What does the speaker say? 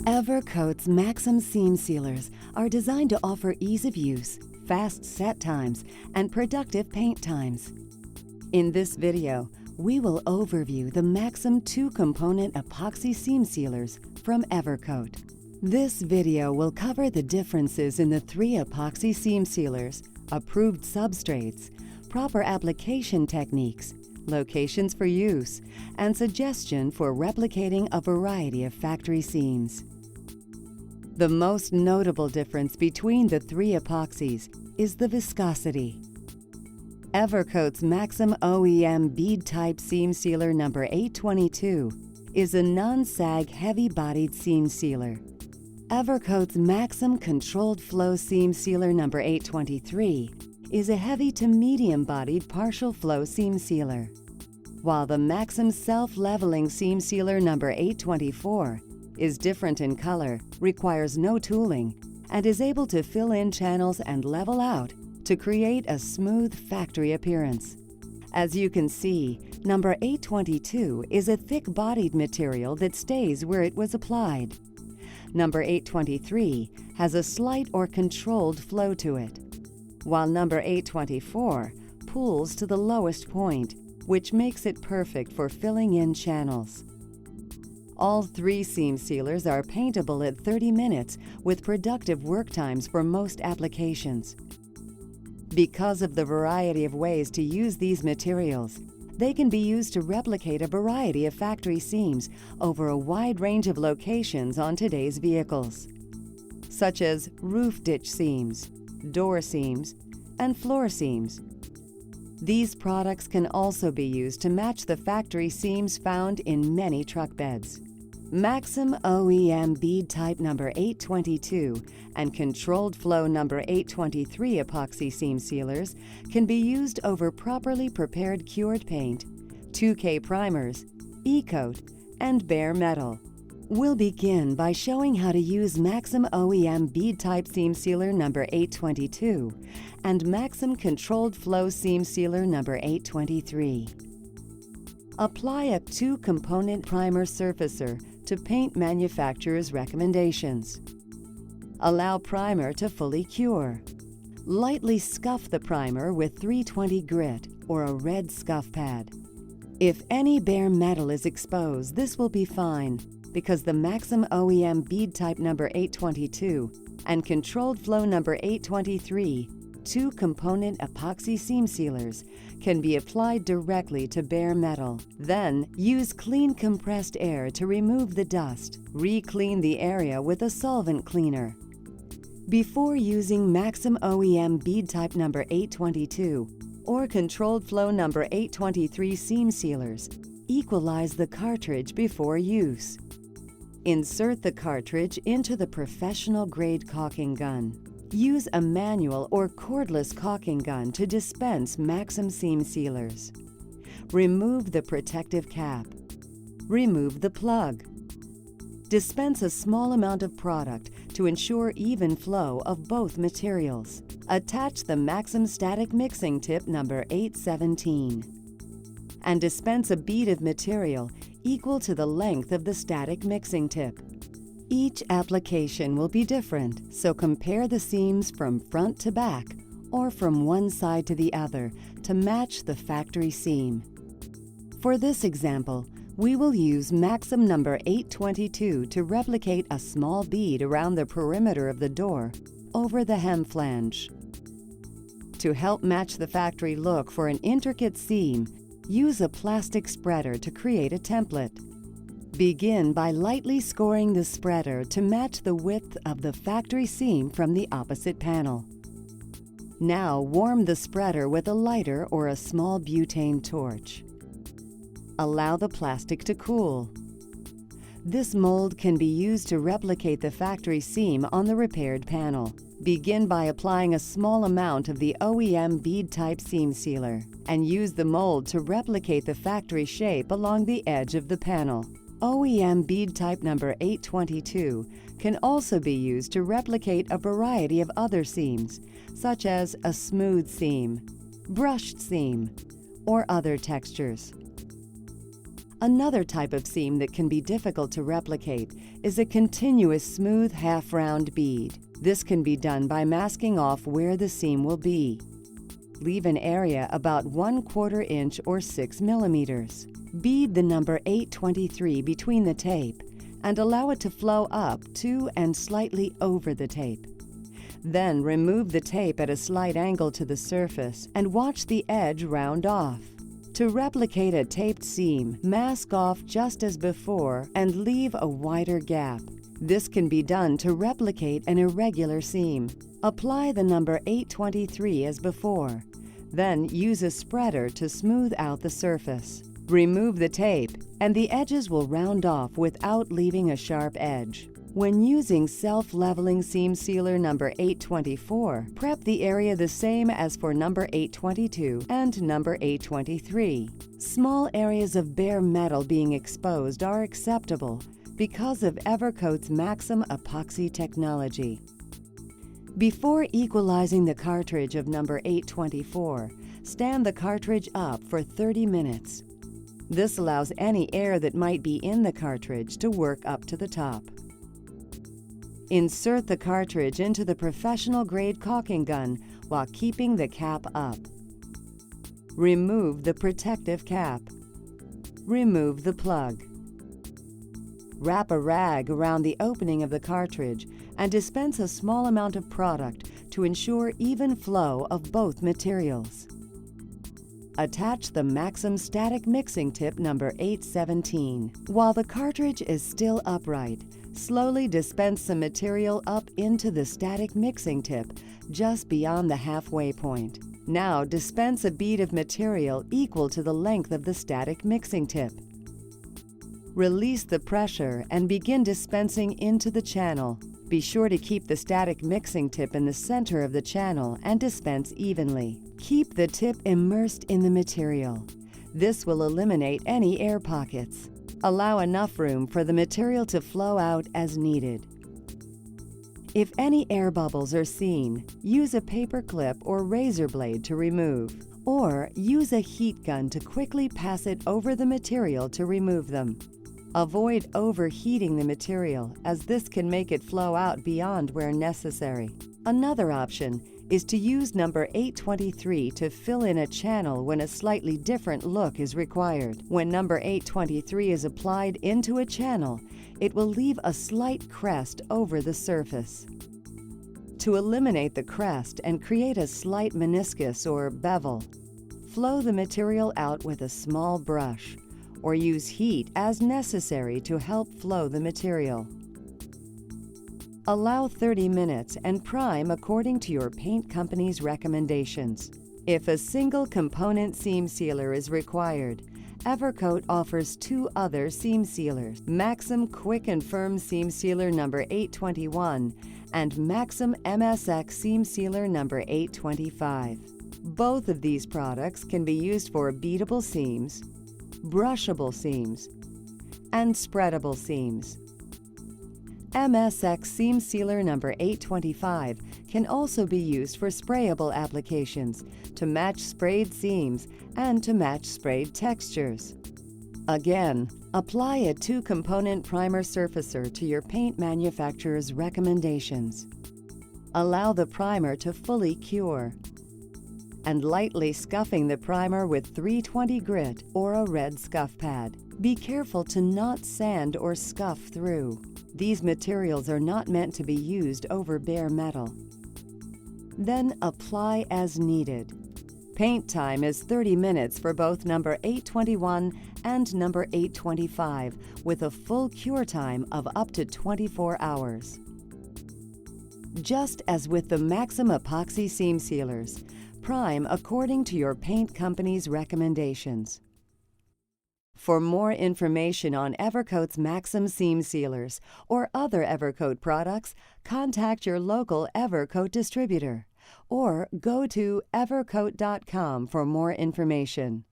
Evercoat's Maxim seam sealers are designed to offer ease of use, fast set times, and productive paint times. In this video, we will overview the Maxim 2-component epoxy seam sealers from Evercoat. This video will cover the differences in the 3 epoxy seam sealers, approved substrates, proper application techniques, locations for use, and suggestion for replicating a variety of factory seams. The most notable difference between the 3 epoxies is the viscosity. Evercoat's Maxim OEM bead-type seam sealer number 822 is a non-sag heavy-bodied seam sealer. Evercoat's Maxim controlled flow seam sealer number 823 is a heavy to medium-bodied partial flow seam sealer, while the Maxim self-leveling seam sealer number 824 is different in color, requires no tooling, and is able to fill in channels and level out to create a smooth factory appearance. As you can see, number 822 is a thick-bodied material that stays where it was applied. Number 823 has a slight or controlled flow to it, while number 824 pools to the lowest point, which makes it perfect for filling in channels. All 3 seam sealers are paintable at 30 minutes with productive work times for most applications. Because of the variety of ways to use these materials, they can be used to replicate a variety of factory seams over a wide range of locations on today's vehicles, such as roof ditch seams, door seams, and floor seams. These products can also be used to match the factory seams found in many truck beds. Maxim OEM bead type number 822 and controlled flow number 823 epoxy seam sealers can be used over properly prepared cured paint, 2K primers, E-coat, and bare metal. We'll begin by showing how to use Maxim OEM bead type seam sealer number 822 and Maxim controlled flow seam sealer number 823. Apply a 2-component primer surfacer to paint manufacturer's recommendations. Allow primer to fully cure. Lightly scuff the primer with 320 grit or a red scuff pad. If any bare metal is exposed, this will be fine because the Maxim OEM bead type number 822 and controlled flow number 823 2-component epoxy seam sealers can be applied directly to bare metal. Then, use clean compressed air to remove the dust. Re-clean the area with a solvent cleaner. Before using Maxim OEM bead type number 822 or controlled flow number 823 seam sealers, equalize the cartridge before use. Insert the cartridge into the professional-grade caulking gun. Use a manual or cordless caulking gun to dispense Maxim seam sealers. Remove the protective cap. Remove the plug. Dispense a small amount of product to ensure even flow of both materials. Attach the Maxim static mixing tip number 817 and dispense a bead of material equal to the length of the static mixing tip. Each application will be different, so compare the seams from front to back or from one side to the other to match the factory seam. For this example, we will use Maxim number 822 to replicate a small bead around the perimeter of the door over the hem flange. To help match the factory look for an intricate seam, use a plastic spreader to create a template. Begin by lightly scoring the spreader to match the width of the factory seam from the opposite panel. Now warm the spreader with a lighter or a small butane torch. Allow the plastic to cool. This mold can be used to replicate the factory seam on the repaired panel. Begin by applying a small amount of the OEM bead-type seam sealer and use the mold to replicate the factory shape along the edge of the panel. OEM bead type number 822 can also be used to replicate a variety of other seams, such as a smooth seam, brushed seam, or other textures. Another type of seam that can be difficult to replicate is a continuous smooth half-round bead. This can be done by masking off where the seam will be. Leave an area about 1/4 inch or 6 millimeters. Bead the number 823 between the tape and allow it to flow up to and slightly over the tape. Then remove the tape at a slight angle to the surface and watch the edge round off. To replicate a taped seam, mask off just as before and leave a wider gap. This can be done to replicate an irregular seam. Apply the number 823 as before. Then use a spreader to smooth out the surface. Remove the tape, and the edges will round off without leaving a sharp edge. When using self-leveling seam sealer number 824, prep the area the same as for number 822 and number 823. Small areas of bare metal being exposed are acceptable because of Evercoat's Maxim epoxy technology. Before equalizing the cartridge of number 824, stand the cartridge up for 30 minutes. This allows any air that might be in the cartridge to work up to the top. Insert the cartridge into the professional-grade caulking gun while keeping the cap up. Remove the protective cap. Remove the plug. Wrap a rag around the opening of the cartridge and dispense a small amount of product to ensure even flow of both materials. Attach the Maxim static mixing tip number 817. While the cartridge is still upright, slowly dispense some material up into the static mixing tip just beyond the halfway point. Now dispense a bead of material equal to the length of the static mixing tip. Release the pressure and begin dispensing into the channel. Be sure to keep the static mixing tip in the center of the channel and dispense evenly. Keep the tip immersed in the material. This will eliminate any air pockets. Allow enough room for the material to flow out as needed. If any air bubbles are seen, use a paper clip or razor blade to remove, or use a heat gun to quickly pass it over the material to remove them. Avoid overheating the material, as this can make it flow out beyond where necessary. Another option is to use number 823 to fill in a channel when a slightly different look is required. When number 823 is applied into a channel, it will leave a slight crest over the surface. To eliminate the crest and create a slight meniscus or bevel, flow the material out with a small brush, or use heat as necessary to help flow the material. Allow 30 minutes and prime according to your paint company's recommendations. If a single component seam sealer is required, Evercoat offers 2 other seam sealers, Maxim Quick and Firm Seam Sealer number 821 and Maxim MSX Seam Sealer number 825. Both of these products can be used for beadable seams, brushable seams, and spreadable seams. MSX Seam Sealer number 825 can also be used for sprayable applications to match sprayed seams and to match sprayed textures. Again, apply a 2-component primer surfacer to your paint manufacturer's recommendations. Allow the primer to fully cure, and lightly scuffing the primer with 320 grit or a red scuff pad. Be careful to not sand or scuff through. These materials are not meant to be used over bare metal. Then apply as needed. Paint time is 30 minutes for both number 821 and number 825, with a full cure time of up to 24 hours. Just as with the Maxim epoxy seam sealers, prime according to your paint company's recommendations. For more information on Evercoat's Maxim seam sealers or other Evercoat products, contact your local Evercoat distributor or go to evercoat.com for more information.